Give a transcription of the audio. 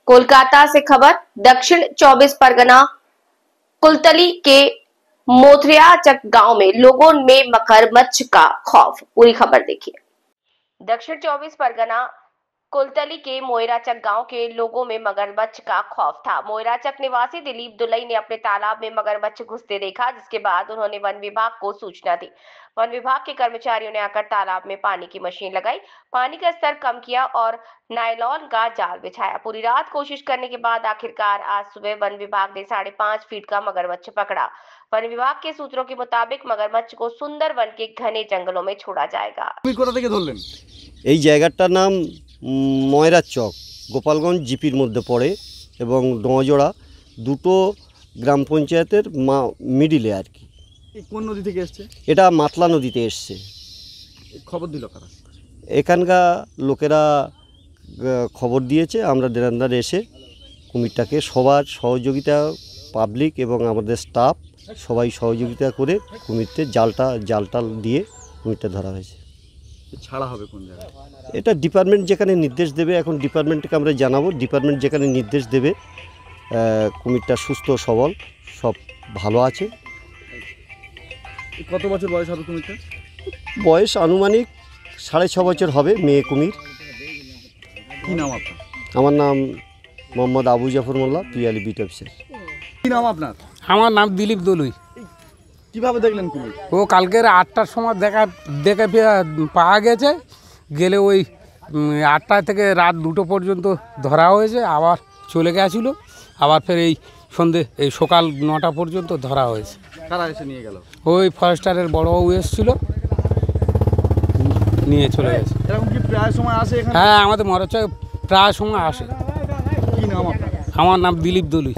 कोलकाता से खबर। दक्षिण 24 परगना कुलतली के मोथरियाचक गांव में लोगों में मगरमच्छ का खौफ। पूरी खबर देखिए। दक्षिण 24 परगना कुलतली के मोयराचक गांव के लोगों में मगरमच्छ का खौफ था। मोयराचक निवासी दिलीप दुलई ने अपने तालाब में मगरमच्छ घुसते देखा, जिसके बाद उन्होंने वन विभाग को सूचना दी। वन विभाग के कर्मचारियों ने आकर तालाब में पानी की मशीन लगाई, पानी का स्तर कम किया और नायलॉन का जाल बिछाया। पूरी रात कोशिश करने के बाद आखिरकार आज सुबह वन विभाग ने 5.5 फीट का मगरमच्छ पकड़ा। वन विभाग के सूत्रों के मुताबिक मगरमच्छ को सुंदरवन के घने जंगलों में छोड़ा जाएगा। এই জায়গাটার নাম ময়রা চক, গোপালগঞ্জ জিপির মধ্যে পড়ে এবং নজোড়া দুটো গ্রাম পঞ্চায়েতের মিডিলে আর কি। কোন নদী থেকে এসছে? এটা মাতলা নদীতে এসছে। খবর দিল কারা? এখানকার লোকেরা খবর দিয়েছে। আমরা দেরান্দার এসে কুমিরটাকে সবার সহযোগিতা, পাবলিক এবং আমাদের স্টাফ সবাই সহযোগিতা করে কুমিরতে জালটা দিয়ে কুমিরটা ধরা হয়েছে। ছাড়া হবে কোন জায়গায়? এটা ডিপার্টমেন্ট যেখানে নির্দেশ দেবে, এখন ডিপার্টমেন্টকে আমরা জানাবো। ডিপার্টমেন্ট যেখানে নির্দেশ দেবে, কুমিরটা সুস্থ সবল সব ভালো আছে। কত বছর বয়স হবে কুমিরটা? বয়স আনুমানিক 6.5 বছর হবে। মেয়ে কুমির। কী নাম আপনার? আমার নাম মোহাম্মদ আবু জাফর মোল্লা, পিয়ালি বিট অফিসার। কী নাম আপনার? আমার নাম দিলীপ দলুই। কীভাবে দেখলেন কুমির? ও কালকের 8টার সময় দেখে পাওয়া গেছে, গেলে ওই 8টা থেকে রাত 2টো পর্যন্ত ধরা হয়েছে, আবার চলে গেছিলো, আবার ফের এই সকাল 9টা পর্যন্ত ধরা হয়েছে। কারা এসে নিয়ে গেল? ওই ফরেস্টারের বড়বাবু এসেছিলো, নিয়ে চলে গেছে। এরকম কি প্রায় সময় আসে এখানে? হ্যাঁ, আমাদের মরচকে প্রায় সময় আসে। কী নাম আপনার? আমার নাম দিলীপ দলুই।